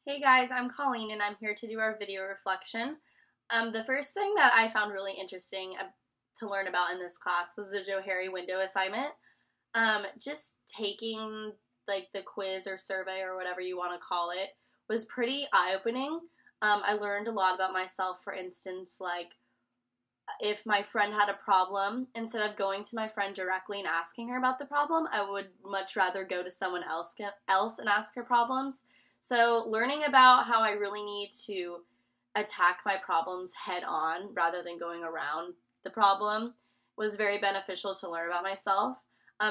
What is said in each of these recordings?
Hey guys, I'm Colleen and I'm here to do our video reflection. The first thing that I found really interesting to learn about in this class was the Johari window assignment. Just taking like the quiz or survey or whatever you want to call it was pretty eye-opening. I learned a lot about myself. For instance, like if my friend had a problem, instead of going to my friend directly and asking her about the problem, I would much rather go to someone else and ask her problems. So learning about how I really need to attack my problems head on rather than going around the problem was very beneficial to learn about myself.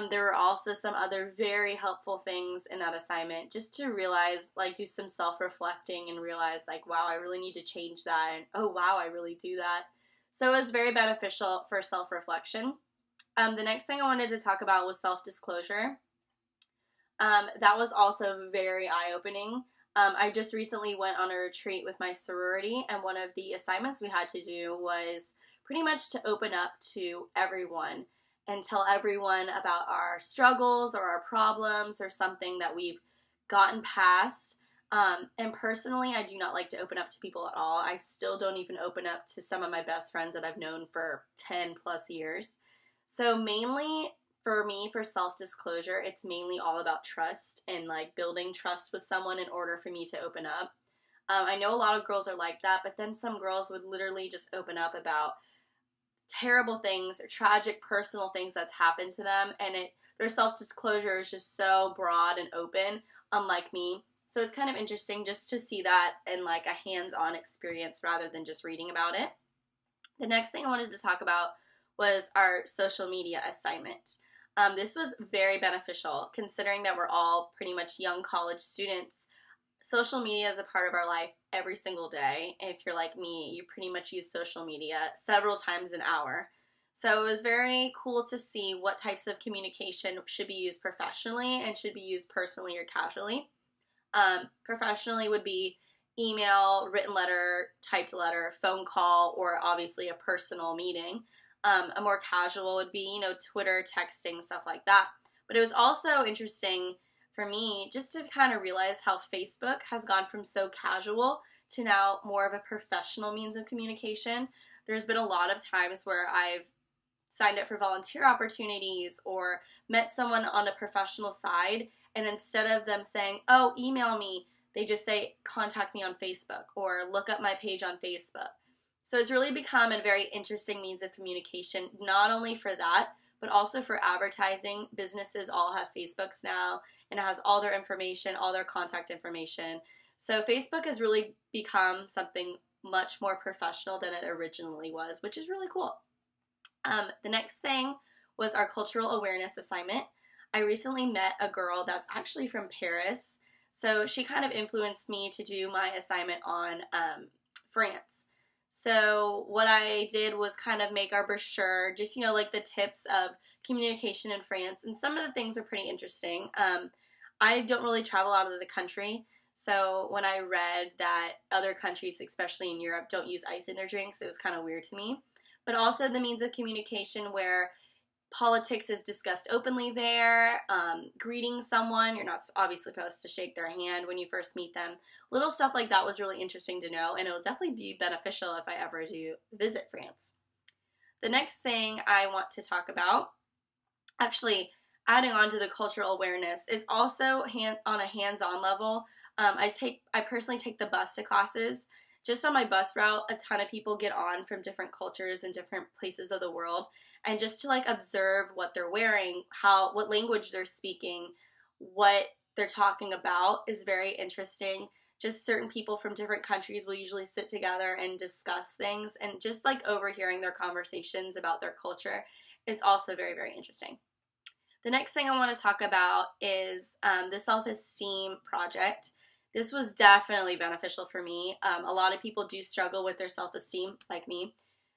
There were also some other very helpful things in that assignment just to realize, like, do some self-reflecting and realize, like, wow, I really need to change that, and oh, wow, I really do that. So it was very beneficial for self-reflection. The next thing I wanted to talk about was self-disclosure. That was also very eye-opening. I just recently went on a retreat with my sorority, and one of the assignments we had to do was pretty much to open up to everyone and tell everyone about our struggles or our problems or something that we've gotten past. And personally, I do not like to open up to people at all. I still don't even open up to some of my best friends that I've known for 10 plus years. So mainly for me, for self-disclosure, it's mainly all about trust and like building trust with someone in order for me to open up. I know a lot of girls are like that, but then some girls would literally just open up about terrible things or tragic personal things that's happened to them, and their self-disclosure is just so broad and open, unlike me. So it's kind of interesting just to see that in like a hands-on experience rather than just reading about it. The next thing I wanted to talk about was our social media assignment. This was very beneficial considering that we're all pretty much young college students. Social media is a part of our life every single day. If you're like me, you pretty much use social media several times an hour. So it was very cool to see what types of communication should be used professionally and should be used personally or casually. Professionally would be email, written letter, typed letter, phone call, or obviously a personal meeting. A more casual would be, Twitter, texting, stuff like that. But it was also interesting for me just to kind of realize how Facebook has gone from so casual to now more of a professional means of communication. There's been a lot of times where I've signed up for volunteer opportunities or met someone on a professional side, and instead of them saying, oh, email me, they just say, contact me on Facebook or look up my page on Facebook. So it's really become a very interesting means of communication, not only for that, but also for advertising. Businesses all have Facebooks now, and it has all their information, all their contact information. So Facebook has really become something much more professional than it originally was, which is really cool. The next thing was our cultural awareness assignment. I recently met a girl that's actually from Paris, so she kind of influenced me to do my assignment on France. So what I did was kind of make our brochure, just, like the tips of communication in France, and some of the things are pretty interesting. I don't really travel out of the country, so when I read that other countries, especially in Europe, don't use ice in their drinks, it was kind of weird to me. But also the means of communication where politics is discussed openly there, greeting someone, you're not obviously supposed to shake their hand when you first meet them. Little stuff like that was really interesting to know, and it'll definitely be beneficial if I ever do visit France. The next thing I want to talk about, actually adding on to the cultural awareness, it's also on a hands-on level. I personally take the bus to classes. Just on my bus route, a ton of people get on from different cultures and different places of the world. And just to like observe what they're wearing, what language they're speaking, what they're talking about is very interesting. Just certain people from different countries will usually sit together and discuss things, and just like overhearing their conversations about their culture is also very, very interesting. The next thing I want to talk about is the self-esteem project. This was definitely beneficial for me. A lot of people do struggle with their self-esteem, like me.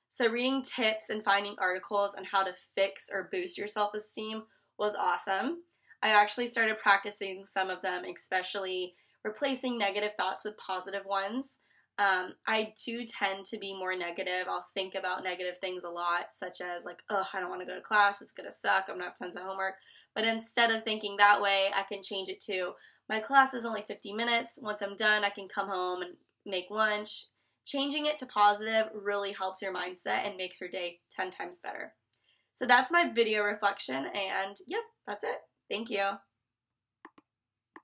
So reading tips and finding articles on how to fix or boost your self-esteem was awesome. I actually started practicing some of them, especially replacing negative thoughts with positive ones. I do tend to be more negative. I'll think about negative things a lot, such as like, oh, I don't want to go to class, it's going to suck, I'm going to have tons of homework. But instead of thinking that way, I can change it to, my class is only 50 minutes. Once I'm done, I can come home and make lunch. Changing it to positive really helps your mindset and makes your day 10 times better. So that's my video reflection, and yep, that's it. Thank you.